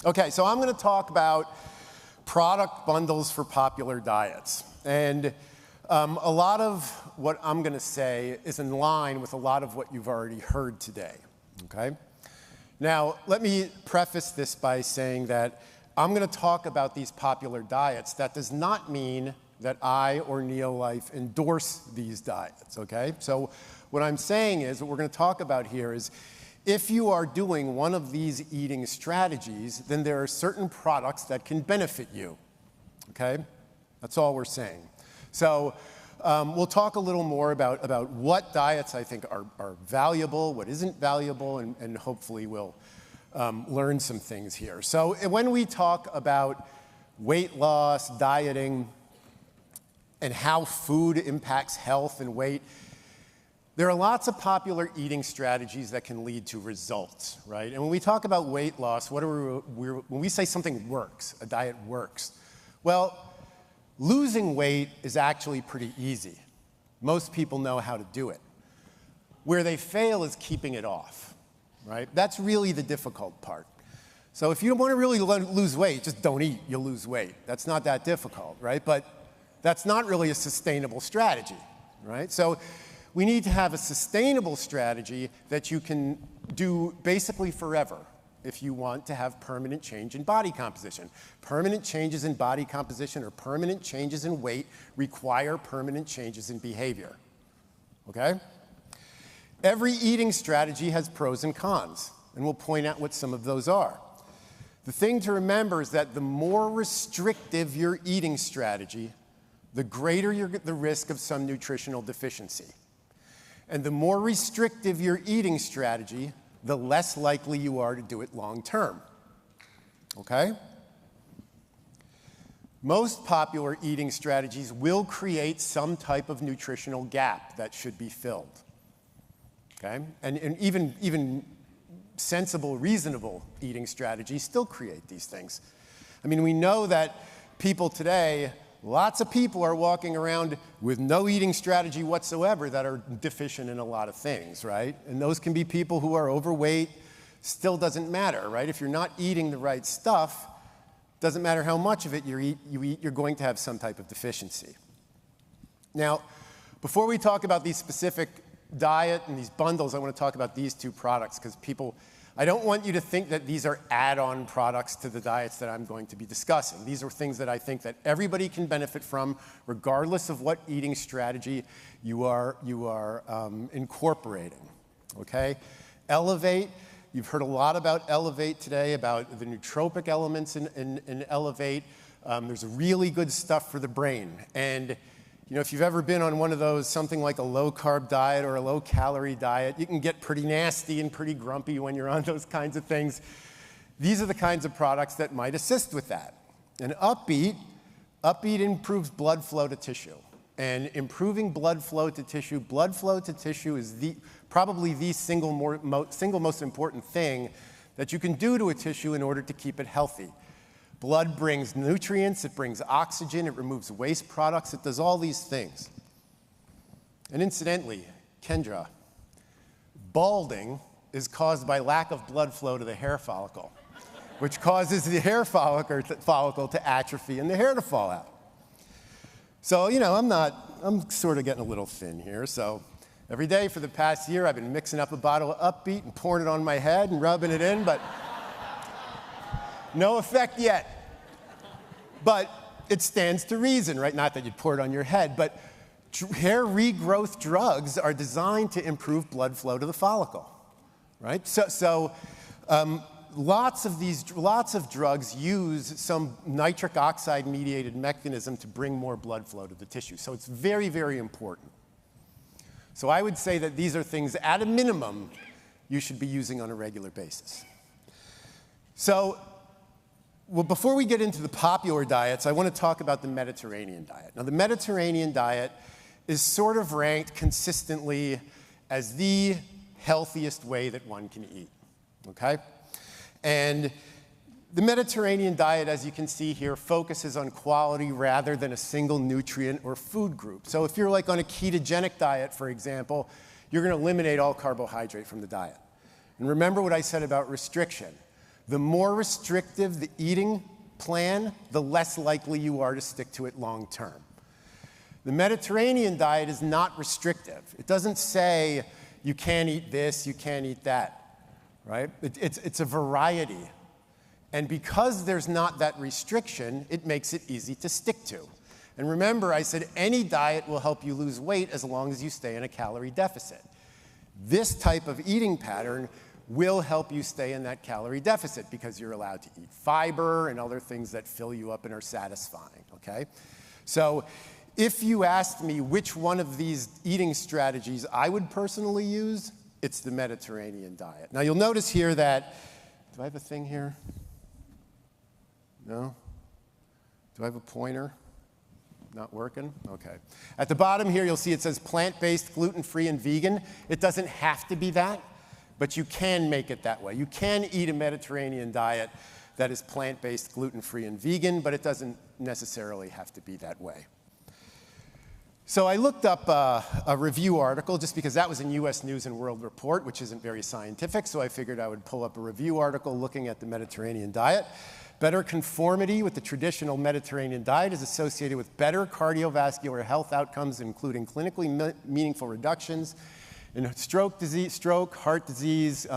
Okay, so I'm going to talk about product bundles for popular diets. And a lot of what I'm going to say is in line with a lot of what you've already heard today, okay? Now, let me preface this by saying that I'm going to talk about these popular diets. That does not mean that I or NeoLife endorse these diets, okay? So what I'm saying is, what we're going to talk about here is, if you are doing one of these eating strategies, then there are certain products that can benefit you, okay? That's all we're saying. So we'll talk a little more about what diets I think are valuable, what isn't valuable, and hopefully we'll learn some things here. So when we talk about weight loss, dieting, and how food impacts health and weight, there are lots of popular eating strategies that can lead to results, right? And when we talk about weight loss, when we say something works, a diet works, well, losing weight is actually pretty easy. Most people know how to do it. Where they fail is keeping it off, right? That's really the difficult part. So if you want to really lose weight, just don't eat, you'll lose weight. That's not that difficult, right? But that's not really a sustainable strategy, right? So we need to have a sustainable strategy that you can do basically forever if you want to have permanent change in body composition. Permanent changes in body composition or permanent changes in weight require permanent changes in behavior, okay? Every eating strategy has pros and cons, and we'll point out what some of those are. The thing to remember is that the more restrictive your eating strategy, the greater the risk of some nutritional deficiency. And the more restrictive your eating strategy, the less likely you are to do it long term, okay? Most popular eating strategies will create some type of nutritional gap that should be filled, okay? And even sensible, reasonable eating strategies still create these things. I mean, we know that people today, lots of people are walking around with no eating strategy whatsoever that are deficient in a lot of things, right? And those can be people who are overweight. Still doesn't matter, right? If you're not eating the right stuff, doesn't matter how much of it you eat, you're going to have some type of deficiency. Now, before we talk about these specific diet and these bundles, I want to talk about these two products because I don't want you to think that these are add-on products to the diets that I'm going to be discussing. These are things that I think that everybody can benefit from, regardless of what eating strategy you are incorporating, okay? Elevate, you've heard a lot about Elevate today, about the nootropic elements in Elevate. There's really good stuff for the brain. And you know, if you've ever been on one of those, something like a low-carb diet or a low-calorie diet, you can get pretty nasty and pretty grumpy when you're on those kinds of things. These are the kinds of products that might assist with that. And UpBeet improves blood flow to tissue. And improving blood flow to tissue is probably the single most important thing that you can do to a tissue in order to keep it healthy. Blood brings nutrients, it brings oxygen, it removes waste products, it does all these things. And incidentally, Kendra, balding is caused by lack of blood flow to the hair follicle, which causes the hair follicle to atrophy and the hair to fall out. So, you know, I'm sort of getting a little thin here, so every day for the past year I've been mixing up a bottle of UpBeet and pouring it on my head and rubbing it in, but no effect yet. But it stands to reason, right? Not that you'd pour it on your head, but hair regrowth drugs are designed to improve blood flow to the follicle, right? So lots of drugs use some nitric oxide mediated mechanism to bring more blood flow to the tissue. So it's very, very important. So I would say that these are things, at a minimum, you should be using on a regular basis. So, well, before we get into the popular diets, I want to talk about the Mediterranean diet. Now, the Mediterranean diet is sort of ranked consistently as the healthiest way that one can eat, okay? And the Mediterranean diet, as you can see here, focuses on quality rather than a single nutrient or food group. So if you're like on a ketogenic diet, for example, you're going to eliminate all carbohydrate from the diet. And remember what I said about restriction. The more restrictive the eating plan, the less likely you are to stick to it long term. The Mediterranean diet is not restrictive. It doesn't say you can't eat this, you can't eat that, right? It's a variety. And because there's not that restriction, it makes it easy to stick to. And remember, I said any diet will help you lose weight as long as you stay in a calorie deficit. This type of eating pattern will help you stay in that calorie deficit because you're allowed to eat fiber and other things that fill you up and are satisfying, okay? So if you asked me which one of these eating strategies I would personally use, it's the Mediterranean diet. Now you'll notice here that, do I have a thing here? No? Do I have a pointer? Not working? Okay. At the bottom here, you'll see it says plant-based, gluten-free, and vegan. It doesn't have to be that, but you can make it that way. You can eat a Mediterranean diet that is plant-based, gluten-free, and vegan, but it doesn't necessarily have to be that way. So I looked up a review article just because that was in US News and World Report, which isn't very scientific, so I figured I would pull up a review article looking at the Mediterranean diet. Better conformity with the traditional Mediterranean diet is associated with better cardiovascular health outcomes, including clinically meaningful reductions in stroke, heart disease,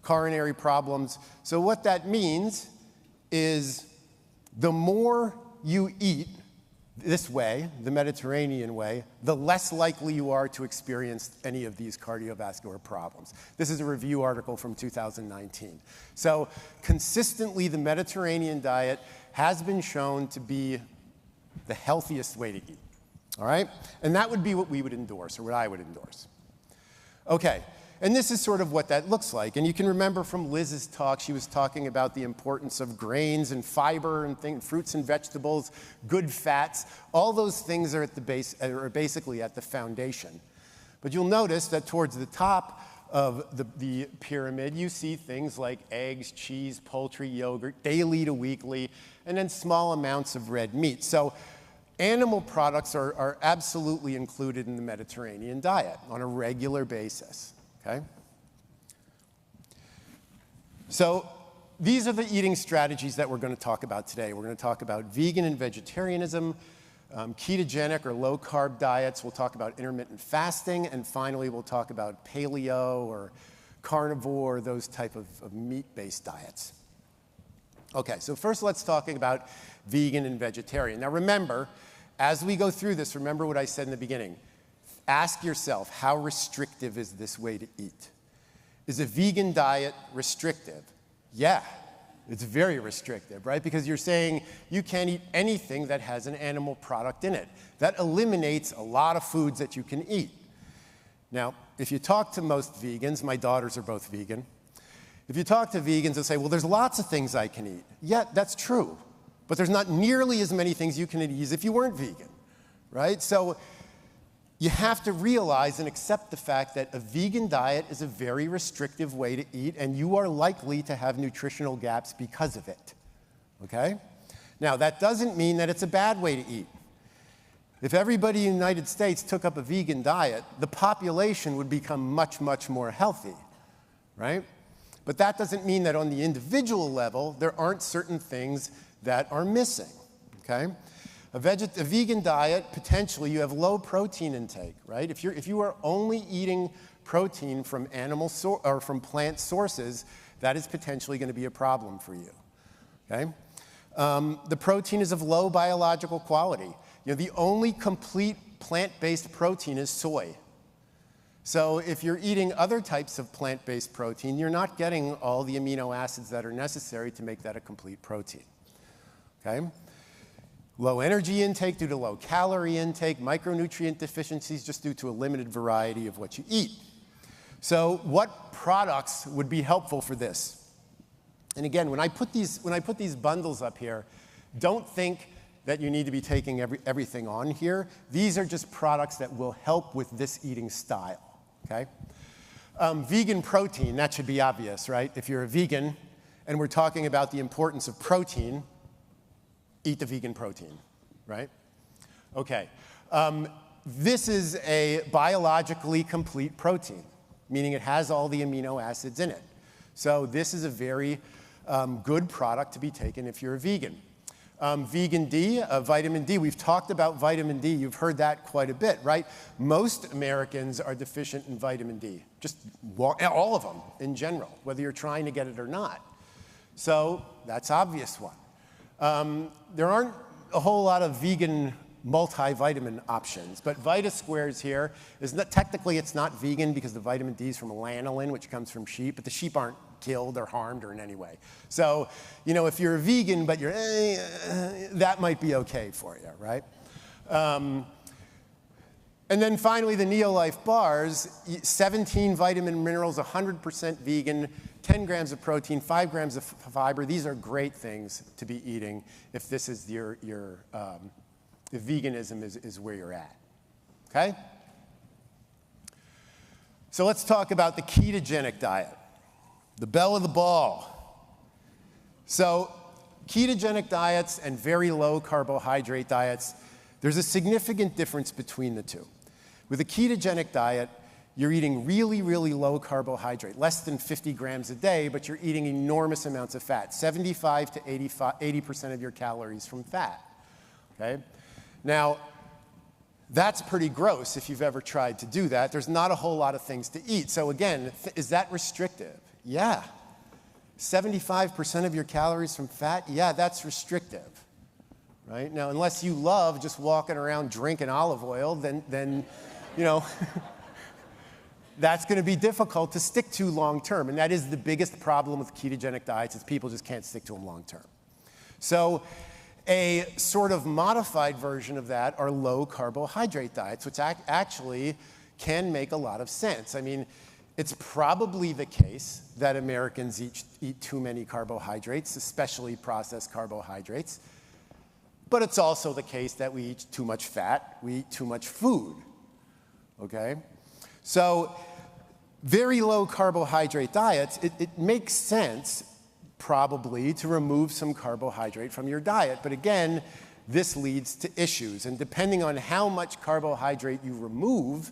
coronary problems. So what that means is the more you eat this way, the Mediterranean way, the less likely you are to experience any of these cardiovascular problems. This is a review article from 2019. So consistently, the Mediterranean diet has been shown to be the healthiest way to eat, all right? And that would be what we would endorse, or what I would endorse. Okay, and this is sort of what that looks like. And you can remember from Liz's talk, she was talking about the importance of grains and fiber and fruits and vegetables, good fats. All those things are at the base, are basically at the foundation. But you'll notice that towards the top of the pyramid, you see things like eggs, cheese, poultry, yogurt, daily to weekly, and then small amounts of red meat. So animal products are absolutely included in the Mediterranean diet on a regular basis. Okay? So these are the eating strategies that we're going to talk about today. We're going to talk about vegan and vegetarianism, ketogenic or low-carb diets. We'll talk about intermittent fasting, and finally we'll talk about paleo or carnivore, those type of meat-based diets. Okay, so first let's talk about vegan and vegetarian. Now remember, as we go through this, remember what I said in the beginning. Ask yourself, how restrictive is this way to eat? Is a vegan diet restrictive? Yeah, it's very restrictive, right? Because you're saying you can't eat anything that has an animal product in it. That eliminates a lot of foods that you can eat. Now, if you talk to most vegans, my daughters are both vegan. If you talk to vegans, they'll say, well, there's lots of things I can eat. Yeah, that's true. But there's not nearly as many things you can eat as if you weren't vegan, right? So you have to realize and accept the fact that a vegan diet is a very restrictive way to eat, and you are likely to have nutritional gaps because of it, okay? Now, that doesn't mean that it's a bad way to eat. If everybody in the United States took up a vegan diet, the population would become much, much more healthy, right? But that doesn't mean that on the individual level, there aren't certain things that are missing, okay? A vegan diet, potentially, you have low protein intake, right? If you are only eating protein from or from plant sources, that is potentially going to be a problem for you, okay? The protein is of low biological quality. You know, the only complete plant-based protein is soy. So if you're eating other types of plant-based protein, you're not getting all the amino acids that are necessary to make that a complete protein, okay? Low energy intake due to low calorie intake, micronutrient deficiencies just due to a limited variety of what you eat. So what products would be helpful for this? And again, when I put these bundles up here, don't think that you need to be taking everything on here. These are just products that will help with this eating style, okay? Vegan protein, that should be obvious, right? If you're a vegan and we're talking about the importance of protein, eat the vegan protein, right? Okay. This is a biologically complete protein, meaning it has all the amino acids in it. So this is a very good product to be taken if you're a vegan. Vegan D, vitamin D. We've talked about vitamin D. You've heard that quite a bit, right? Most Americans are deficient in vitamin D, just all of them in general, whether you're trying to get it or not. So that's an obvious one. There aren't a whole lot of vegan multivitamin options, but Vita-Squares here is not, technically it's not vegan because the vitamin D is from lanolin, which comes from sheep, but the sheep aren't killed or harmed or in any way. So, you know, if you're a vegan, but you're, that might be okay for you, right? And then finally, the NeoLife bars, 17 vitamin and minerals, 100% vegan, 10 grams of protein, 5 grams of fiber. These are great things to be eating if this is if veganism is where you're at, okay? So let's talk about the ketogenic diet. The belle of the ball. So ketogenic diets and very low carbohydrate diets, there's a significant difference between the two. With a ketogenic diet, you're eating really, really low carbohydrate, less than 50 grams a day, but you're eating enormous amounts of fat, 75 to 80% of your calories from fat, okay? Now, that's pretty gross if you've ever tried to do that. There's not a whole lot of things to eat. So again, is that restrictive? Yeah. 75% of your calories from fat? Yeah, that's restrictive, right? Now, unless you love just walking around drinking olive oil, then you know, that's going to be difficult to stick to long term. And that is the biggest problem with ketogenic diets is people just can't stick to them long term. So a sort of modified version of that are low carbohydrate diets, which actually can make a lot of sense. I mean, it's probably the case that Americans eat too many carbohydrates, especially processed carbohydrates. But it's also the case that we eat too much fat, we eat too much food, okay? So very low carbohydrate diets, it makes sense probably to remove some carbohydrate from your diet. But again, this leads to issues. And depending on how much carbohydrate you remove,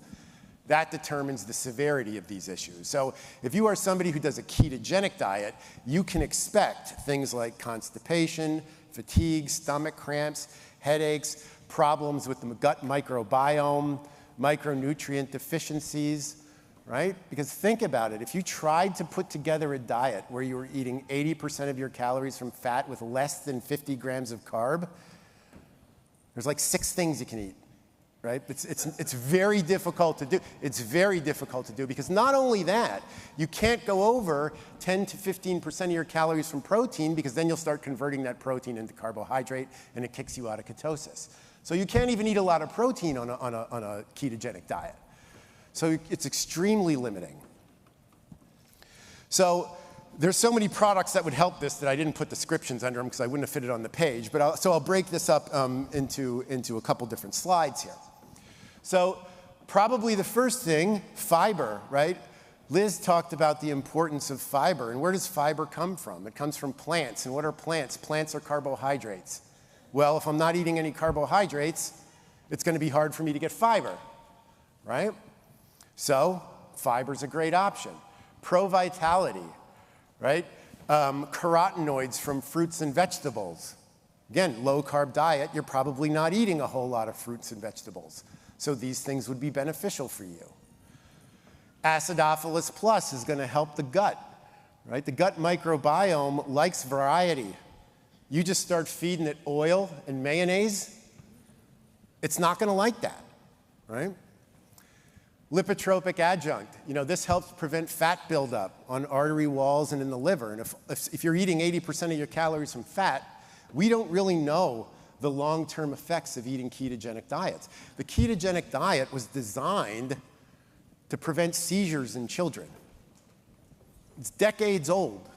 that determines the severity of these issues. So if you are somebody who does a ketogenic diet, you can expect things like constipation, fatigue, stomach cramps, headaches, problems with the gut microbiome, micronutrient deficiencies, right? Because think about it. If you tried to put together a diet where you were eating 80% of your calories from fat with less than 50 grams of carb, there's like 6 things you can eat. Right? It's very difficult to do. It's very difficult to do because not only that, you can't go over 10 to 15% of your calories from protein because then you'll start converting that protein into carbohydrate and it kicks you out of ketosis. So you can't even eat a lot of protein on a ketogenic diet. So it's extremely limiting. So there's so many products that would help this that I didn't put descriptions under them because I wouldn't have fit it on the page. But I'll break this up into a couple different slides here. So probably the first thing, fiber, right? Liz talked about the importance of fiber. And where does fiber come from? It comes from plants. And what are plants? Plants are carbohydrates. Well, if I'm not eating any carbohydrates, it's going to be hard for me to get fiber, right? So fiber's a great option. Pro-vitality, right? Carotenoids from fruits and vegetables. Again, low-carb diet, you're probably not eating a whole lot of fruits and vegetables. So these things would be beneficial for you. Acidophilus Plus is going to help the gut, right? The gut microbiome likes variety. You just start feeding it oil and mayonnaise, it's not going to like that, right? Lipotropic adjunct, you know, this helps prevent fat buildup on artery walls and in the liver. And if you're eating 80% of your calories from fat, we don't really know the long-term effects of eating ketogenic diets. The ketogenic diet was designed to prevent seizures in children. It's decades old.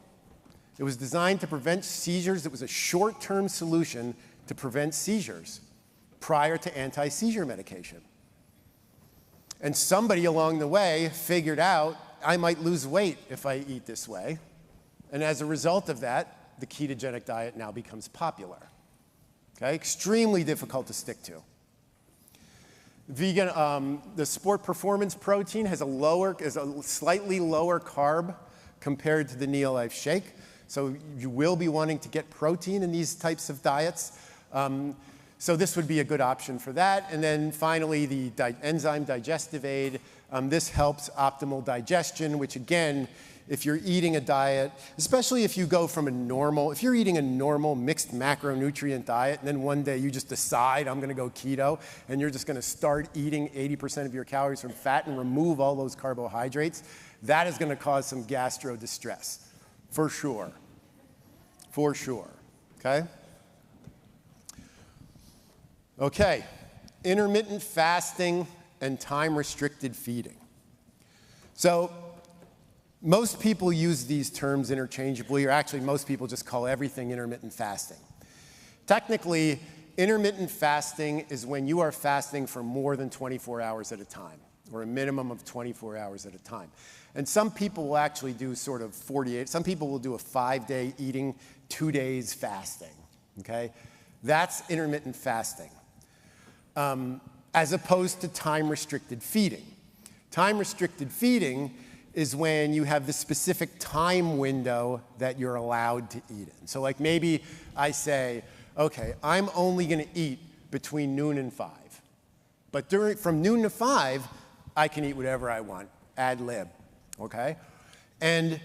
It was designed to prevent seizures. It was a short-term solution to prevent seizures prior to anti-seizure medication. And somebody along the way figured out, I might lose weight if I eat this way. And as a result of that, the ketogenic diet now becomes popular. Okay? Extremely difficult to stick to. Vegan, the sport performance protein is a slightly lower carb compared to the NeoLifeShake. So you will be wanting to get protein in these types of diets. So this would be a good option for that. And then finally, the enzyme digestive aid. This helps optimal digestion, which again, if you're eating a diet, especially if you go from if you're eating a normal mixed macronutrient diet, and then one day you just decide, I'm gonna go keto, and you're just gonna start eating 80% of your calories from fat and remove all those carbohydrates, that is gonna cause some gastro distress, for sure, okay? Okay, intermittent fasting and time-restricted feeding. So most people use these terms interchangeably, or actually most people just call everything intermittent fasting. Technically, intermittent fasting is when you are fasting for more than 24 hours at a time, or a minimum of 24 hours at a time. And some people will actually do sort of 48, some people will do a 5-day eating, 2 days fasting, okay? That's intermittent fasting, as opposed to time-restricted feeding. Time-restricted feeding is when you have the specific time window that you're allowed to eat in. So like maybe I say, okay, I'm only gonna eat between noon and 5. But from noon to 5, I can eat whatever I want, ad lib, okay? And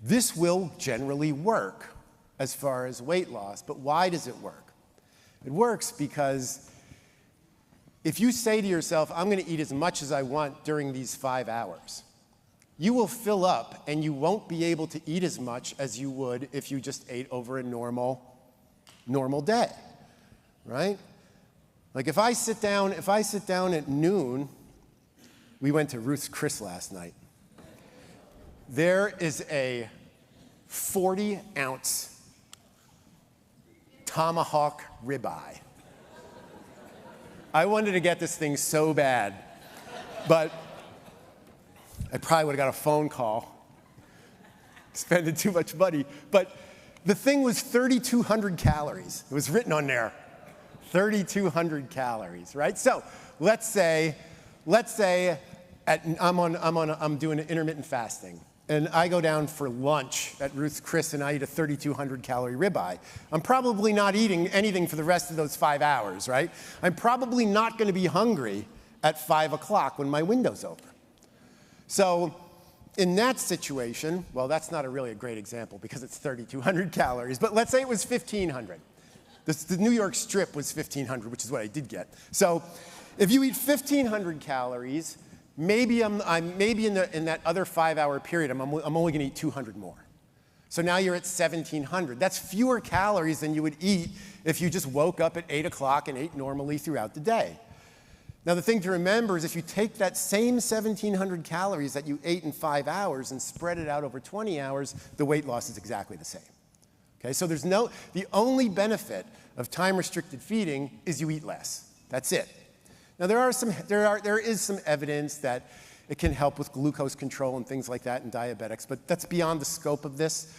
this will generally work as far as weight loss, but why does it work? It works because if you say to yourself, I'm gonna eat as much as I want during these 5 hours, you will fill up and you won't be able to eat as much as you would if you just ate over a normal day, right? Like if I sit down at noon, we went to Ruth's Chris last night. There is a 40-ounce tomahawk ribeye. I wanted to get this thing so bad, but I probably would have got a phone call, spending too much money. But the thing was 3,200 calories. It was written on there, 3,200 calories, right? So let's say I'm doing intermittent fasting, and I go down for lunch at Ruth's Chris and I eat a 3,200 calorie ribeye. I'm probably not eating anything for the rest of those 5 hours, right? I'm probably not going to be hungry at 5 o'clock when my window's open. So in that situation, well, that's not really a great example because it's 3,200 calories, but let's say it was 1,500. The New York strip was 1,500, which is what I did get. So if you eat 1,500 calories, maybe in that other 5-hour period, I'm only gonna eat 200 more. So now you're at 1,700. That's fewer calories than you would eat if you just woke up at 8 o'clock and ate normally throughout the day. Now, the thing to remember is if you take that same 1,700 calories that you ate in 5 hours and spread it out over 20 hours, the weight loss is exactly the same. Okay, so the only benefit of time-restricted feeding is you eat less. That's it. Now, there is some evidence that it can help with glucose control and things like that in diabetics, but that's beyond the scope of this.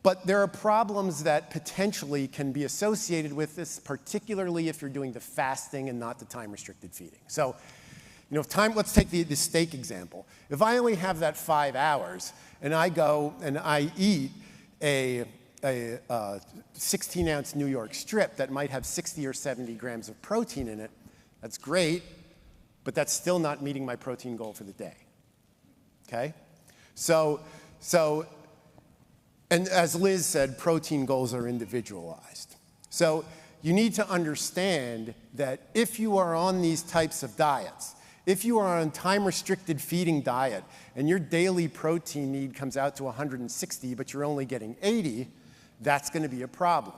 But there are problems that potentially can be associated with this, particularly if you're doing the fasting and not the time-restricted feeding. So, let's take the steak example. If I only have that 5 hours and I go and I eat a 16-ounce New York strip that might have 60 or 70 grams of protein in it, that's great, but that's still not meeting my protein goal for the day, okay? And as Liz said, protein goals are individualized. So you need to understand that if you are on these types of diets, if you are on time-restricted feeding diet and your daily protein need comes out to 160, but you're only getting 80, that's gonna be a problem.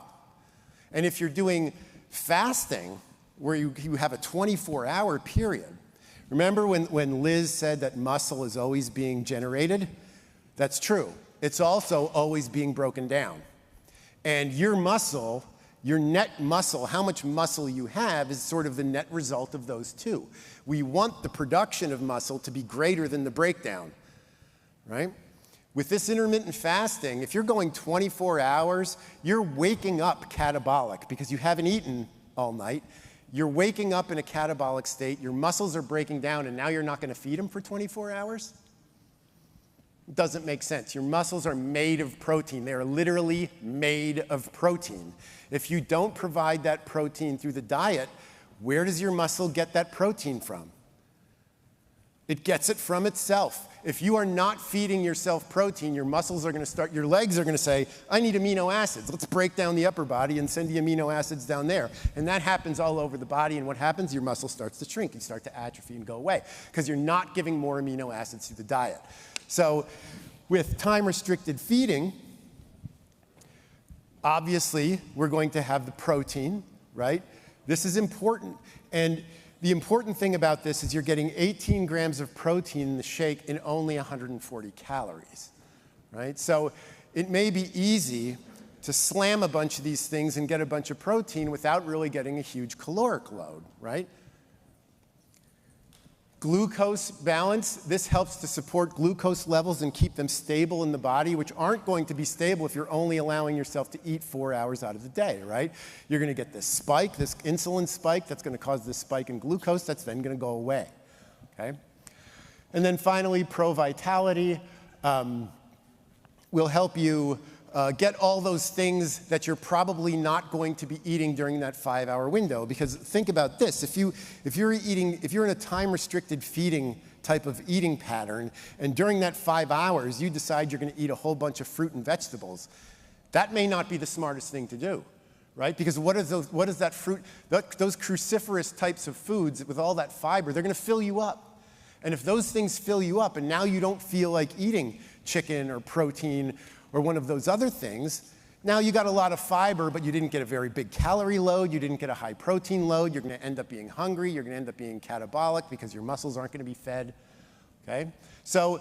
And if you're doing fasting, where you have a 24-hour period, remember when Liz said that muscle is always being generated? That's true. It's also always being broken down. And your muscle, your net muscle, how much muscle you have is sort of the net result of those two. We want the production of muscle to be greater than the breakdown, right? With this intermittent fasting, if you're going 24 hours, you're waking up catabolic because you haven't eaten all night. You're waking up in a catabolic state, your muscles are breaking down, and now you're not gonna feed them for 24 hours? Doesn't make sense. Your muscles are made of protein. They are literally made of protein. If you don't provide that protein through the diet, where does your muscle get that protein from? It gets it from itself. If you are not feeding yourself protein, your muscles are going to start, your legs are going to say, I need amino acids. Let's break down the upper body and send the amino acids down there. And that happens all over the body. And what happens? Your muscle starts to shrink. You start to atrophy and go away because you're not giving more amino acids through the diet. So with time-restricted feeding, obviously, we're going to have the protein, right? This is important. And the important thing about this is you're getting 18 grams of protein in the shake in only 140 calories, right? So it may be easy to slam a bunch of these things and get a bunch of protein without really getting a huge caloric load, right? Glucose balance, this helps to support glucose levels and keep them stable in the body, which aren't going to be stable if you're only allowing yourself to eat 4 hours out of the day, right? You're going to get this spike, this insulin spike, that's going to cause this spike in glucose, that's then going to go away, okay? And then finally, pro-vitality will help you get all those things that you're probably not going to be eating during that 5-hour window. Because think about this, if you're in a time-restricted feeding type of eating pattern, and during that 5 hours you decide you're going to eat a whole bunch of fruit and vegetables, that may not be the smartest thing to do, right? Because what is that fruit, those cruciferous types of foods with all that fiber, they're going to fill you up. And if those things fill you up and now you don't feel like eating chicken or protein or one of those other things, now you got a lot of fiber, but you didn't get a very big calorie load, you didn't get a high protein load, you're going to end up being hungry, you're going to end up being catabolic because your muscles aren't going to be fed, okay? So,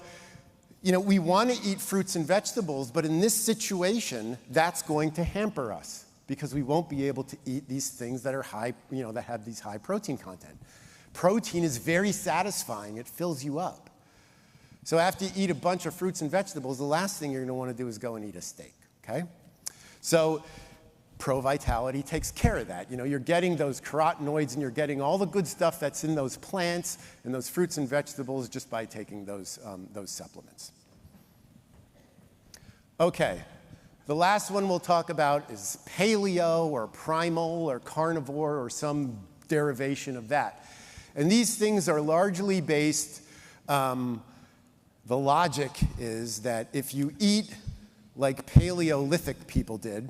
you know, we want to eat fruits and vegetables, but in this situation, that's going to hamper us because we won't be able to eat these things that are high, you know, that have these high protein content. Protein is very satisfying, it fills you up. So after you eat a bunch of fruits and vegetables, the last thing you're going to want to do is go and eat a steak, okay? So pro-vitality takes care of that. You know, you're getting those carotenoids and you're getting all the good stuff that's in those plants and those fruits and vegetables just by taking those supplements. Okay, the last one we'll talk about is Paleo or Primal or Carnivore or some derivation of that. And these things are largely based, the logic is that if you eat like Paleolithic people did,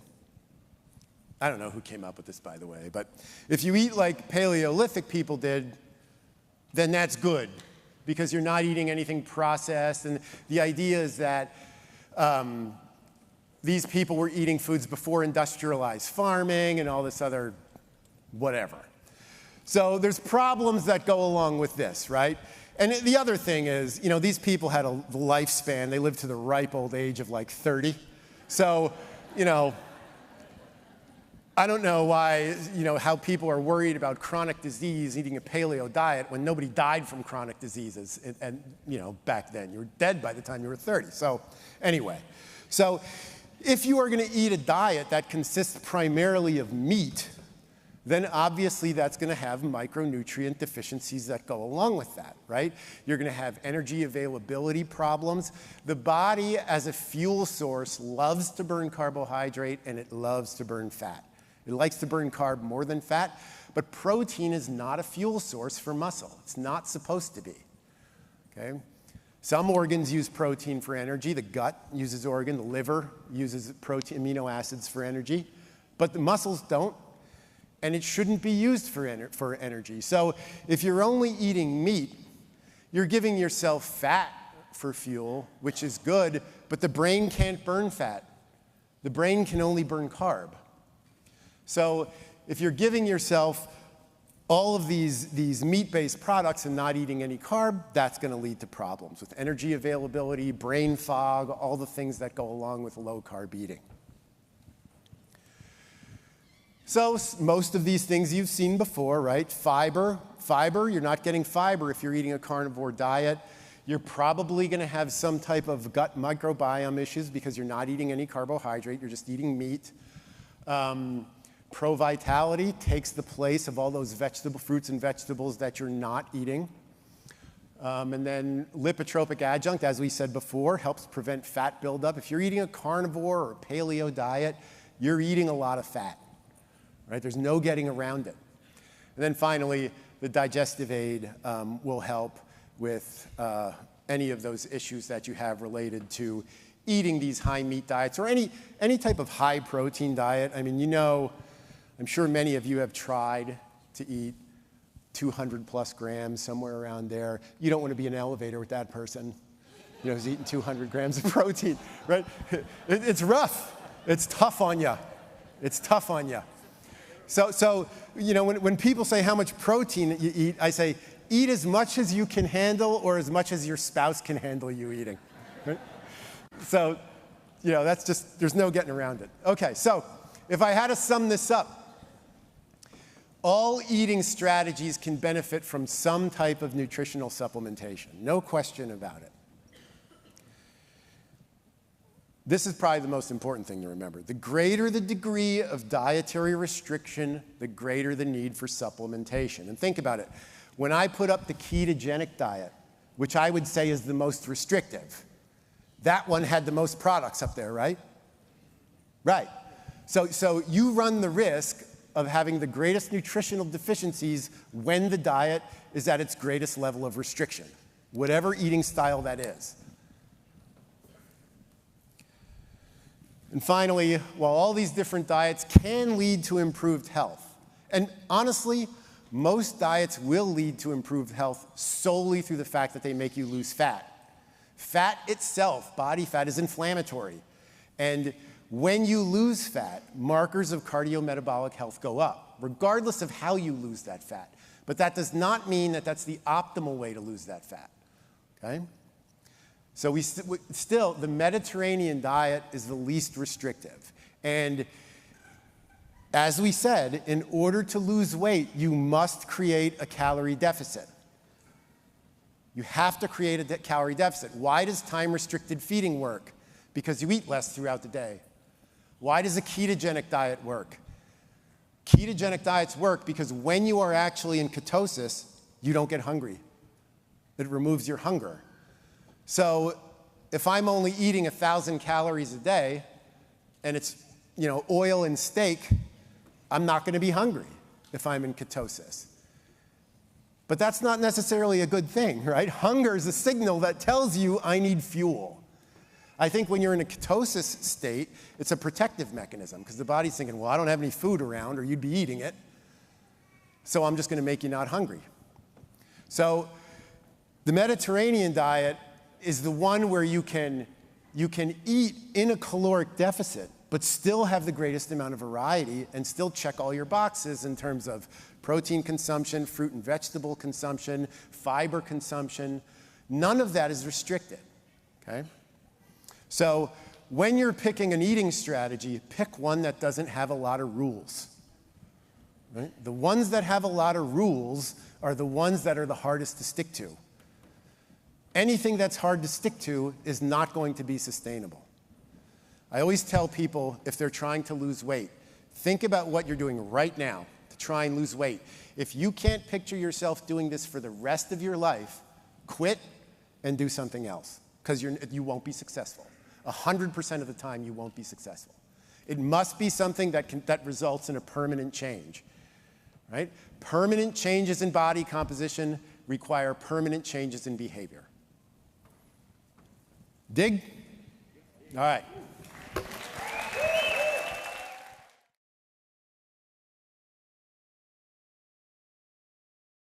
I don't know who came up with this, by the way, but if you eat like Paleolithic people did, then that's good because you're not eating anything processed. And the idea is that these people were eating foods before industrialized farming and all this other whatever. So there's problems that go along with this, right? And the other thing is, you know, these people had a lifespan. They lived to the ripe old age of like 30. So, you know, I don't know why, you know, how people are worried about chronic disease eating a paleo diet when nobody died from chronic diseases. And you know, back then, you were dead by the time you were 30. So anyway, so if you are going to eat a diet that consists primarily of meat, then obviously that's going to have micronutrient deficiencies that go along with that, right? You're going to have energy availability problems. The body, as a fuel source, loves to burn carbohydrate and it loves to burn fat. It likes to burn carb more than fat, but protein is not a fuel source for muscle. It's not supposed to be, okay? Some organs use protein for energy. The gut uses organ, the liver uses protein, amino acids for energy, but the muscles don't. And it shouldn't be used for energy. So if you're only eating meat, you're giving yourself fat for fuel, which is good, but the brain can't burn fat. The brain can only burn carb. So if you're giving yourself all of these meat-based products and not eating any carb, that's going to lead to problems with energy availability, brain fog, all the things that go along with low-carb eating. So most of these things you've seen before, right? Fiber, you're not getting fiber if you're eating a carnivore diet. You're probably going to have some type of gut microbiome issues because you're not eating any carbohydrate, you're just eating meat. Pro-vitality takes the place of all those fruits and vegetables that you're not eating. And then Lipotropic Adjunct, as we said before, helps prevent fat buildup. If you're eating a carnivore or a paleo diet, you're eating a lot of fat, right? There's no getting around it. And then finally, the digestive aid will help with any of those issues that you have related to eating these high meat diets or any type of high protein diet. I mean, you know, I'm sure many of you have tried to eat 200 plus grams, somewhere around there. You don't want to be in an elevator with that person, you know, who's eating 200 grams of protein, right? It's rough. It's tough on you. It's tough on you. So you know, when people say how much protein you eat, I say, eat as much as you can handle or as much as your spouse can handle you eating, right? So, you know, that's just, there's no getting around it. Okay, so if I had to sum this up, all eating strategies can benefit from some type of nutritional supplementation. No question about it. This is probably the most important thing to remember. The greater the degree of dietary restriction, the greater the need for supplementation. And think about it. When I put up the ketogenic diet, which I would say is the most restrictive, that one had the most products up there, right? Right. So you run the risk of having the greatest nutritional deficiencies when the diet is at its greatest level of restriction, whatever eating style that is. And finally, while all these different diets can lead to improved health, and honestly, most diets will lead to improved health solely through the fact that they make you lose fat. Fat itself, body fat, is inflammatory. And when you lose fat, markers of cardiometabolic health go up, regardless of how you lose that fat. But that does not mean that that's the optimal way to lose that fat, okay? So still, the Mediterranean diet is the least restrictive. And as we said, in order to lose weight, you must create a calorie deficit. You have to create a calorie deficit. Why does time-restricted feeding work? Because you eat less throughout the day. Why does a ketogenic diet work? Ketogenic diets work because when you are actually in ketosis, you don't get hungry. It removes your hunger. So if I'm only eating 1,000 calories a day and it's, you know, oil and steak, I'm not going to be hungry if I'm in ketosis. But that's not necessarily a good thing, right? Hunger is a signal that tells you I need fuel. I think when you're in a ketosis state, it's a protective mechanism because the body's thinking, well, I don't have any food around or you'd be eating it, so I'm just going to make you not hungry. So the Mediterranean diet is the one where you can eat in a caloric deficit but still have the greatest amount of variety and still check all your boxes in terms of protein consumption, fruit and vegetable consumption, fiber consumption. None of that is restricted, okay? So when you're picking an eating strategy, pick one that doesn't have a lot of rules, right? The ones that have a lot of rules are the ones that are the hardest to stick to. Anything that's hard to stick to is not going to be sustainable. I always tell people, if they're trying to lose weight, think about what you're doing right now to try and lose weight. If you can't picture yourself doing this for the rest of your life, quit and do something else, because you won't be successful. 100% of the time, you won't be successful. It must be something that results in a permanent change, right? Permanent changes in body composition require permanent changes in behavior. Dig? All right.